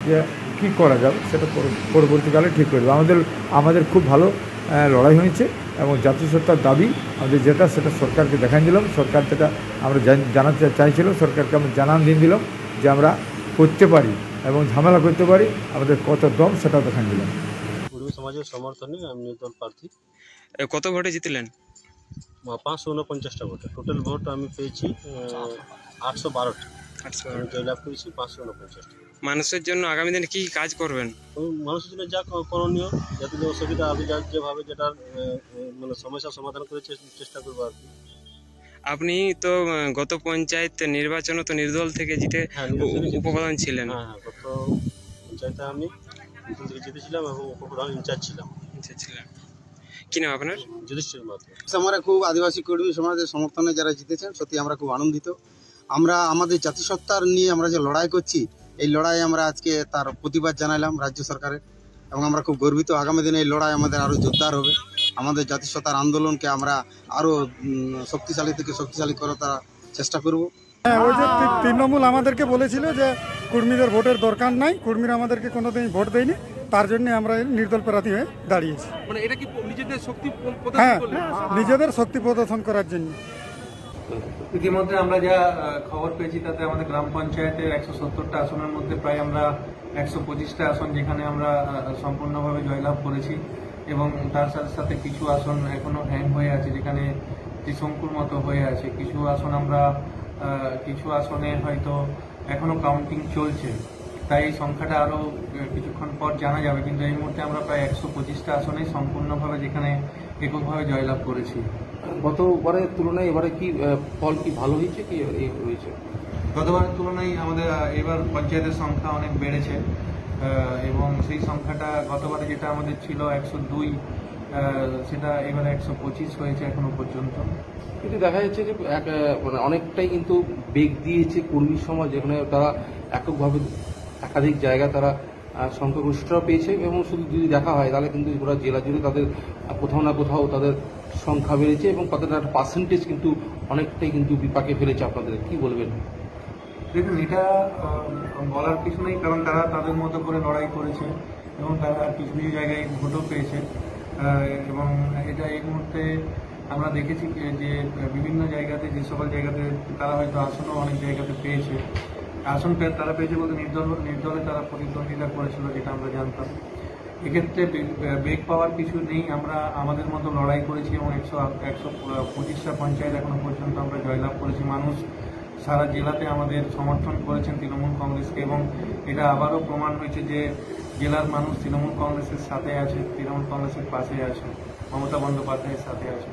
যে কী করা যাবে সেটা পরবর্তীকালে ঠিক করবে। আমাদের খুব ভালো লড়াই হয়েছে এবং জাতিসত্তার দাবি আমাদের যেটা সেটা সরকারকে দেখান দিলাম। সরকার যেটা আমরা জানাতে চাইছিল সরকারকে আমরা জানান দিয়ে দিলাম যে আমরা করতে পারি এবং ঝামেলা করতে পারি, আমাদের কত দম সেটাও দেখান দিলাম। কুর্মী সমাজের সমর্থনে আমি নির্দল প্রার্থী। কত ভোটে জিতলেন? 549টা ভোটে। টোটাল ভোট আমি পেয়েছি 812টা। আমি জয়লাভ করেছি 549টা। মানুষের জন্য আগামী দিনে কি কাজ করবেন? মানুষের জন্য যা করণীয়, যাতে অসুবিধা হবে যেভাবে যেটার মানে সমস্যার সমাধান করে চেষ্টা করবো আর কি। আপনি তো গত পঞ্চায়েত নির্বাচনে তো নির্দল থেকে জিতে উপপ্রধান ছিলেন। হ্যাঁ, গত পঞ্চায়েতে আমি নির্দল থেকে জিতেছিলাম এবং উপপ্রধান ইনচার্জ ছিলাম। কি নাম আপনার? যুধিষ্ঠির মাত্র। আমরা খুব আদিবাসী কর্মী সমাজের সমর্থনে যারা জিতেছেন, সত্যি আমরা খুব আনন্দিত। আমরা আমাদের জাতিসত্তার নিয়ে আমরা যে লড়াই করছি, এই লড়াই আমরা আজকে তার প্রতিবাদ জানাইলাম রাজ্য সরকারের, এবং আমরা খুব গর্বিত। আগামী দিনে এই লড়াই আমাদের আরও জোরদার হবে। আমাদের জাতিসত্তার আন্দোলনকে আমরা আরও শক্তিশালী থেকে শক্তিশালী করার চেষ্টা করব। হ্যাঁ, ওই যে তৃণমূল আমাদেরকে বলেছিল যে কর্মীদের ভোটের দরকার নাই, কর্মীরা আমাদেরকে কোনোদিন ভোট দেয়নি, তার জন্য আমরা নির্দল প্রার্থী হয়ে দাঁড়িয়েছি। মানে এটা কি নিজেদের শক্তি হ্যাঁ, নিজেদের শক্তি প্রদর্শন করার জন্য। ইতিমধ্যে আমরা যা খবর পেয়েছি তাতে আমাদের গ্রাম পঞ্চায়েতের 170টা আসনের মধ্যে প্রায় আমরা 125টা আসন যেখানে আমরা সম্পূর্ণভাবে জয়লাভ করেছি, এবং তার সাথে সাথে কিছু আসন এখনো হ্যাং হয়ে আছে, যেখানে ত্রিশঙ্কুর মতো হয়ে আছে। কিছু আসনে হয়তো এখনো কাউন্টিং চলছে, তাই এই সংখ্যাটা আরও কিছুক্ষণ পর জানা যাবে। কিন্তু এই মুহূর্তে আমরা প্রায় 125টা আসনে সম্পূর্ণভাবে যেখানে এককভাবে জয়লাভ করেছি। গতবারের তুলনায় এবারে কি ফল কি ভালো হয়েছে কি হয়েছে? গতবারের তুলনায় আমাদের এবার পঞ্চায়েতের সংখ্যা অনেক বেড়েছে, এবং সেই সংখ্যাটা গতবারে যেটা আমাদের ছিল 102, সেটা এবারে 125 হয়েছে এখনো পর্যন্ত। কিন্তু দেখা যাচ্ছে যে মানে অনেকটাই কিন্তু বেগ দিয়েছে কর্মী সমাজ, যেখানে তারা এককভাবে একাধিক জায়গা তারা সংখ্যাগরিষ্ঠরা পেয়েছে, এবং শুধু যদি দেখা হয় তাহলে কিন্তু গোটা জেলা জুড়ে তাদের কোথাও না কোথাও তাদের সংখ্যা বেড়েছে, এবং তাদের একটা পার্সেন্টেজ কিন্তু অনেকটাই কিন্তু বিপাকে ফেলেছে। আপনাদের কি বলবেন? দেখুন, এটা বলার কিছু নেই, কারণ তারা তাদের মতো করে লড়াই করেছে এবং তারা কিছু কিছু জায়গায় ভোটও পেয়েছে, এবং এটা এই মুহূর্তে আমরা দেখেছি যে বিভিন্ন জায়গাতে, যে সকল জায়গাতে তারা হয়তো আসনও অনেক জায়গাতে পেয়েছে। আসন তারা পেয়েছে বলতে নির্দলে তারা প্রতিদ্বন্দ্বিতা করেছিল, যেটা আমরা জানতাম। এক্ষেত্রে বেগ পাওয়ার কিছু নেই। আমরা আমাদের মতো লড়াই করেছি এবং 125টা পঞ্চায়েত এখনো পর্যন্ত আমরা জয়লাভ করেছি। মানুষ সারা জেলাতে আমাদের সমর্থন করেছেন তৃণমূল কংগ্রেসকে, এবং এটা আবারও প্রমাণ হয়েছে যে জেলার মানুষ তৃণমূল কংগ্রেসের সাথে আছে, তৃণমূল কংগ্রেসের পাশে আছে, মমতা বন্দ্যোপাধ্যায়ের সাথে আছে।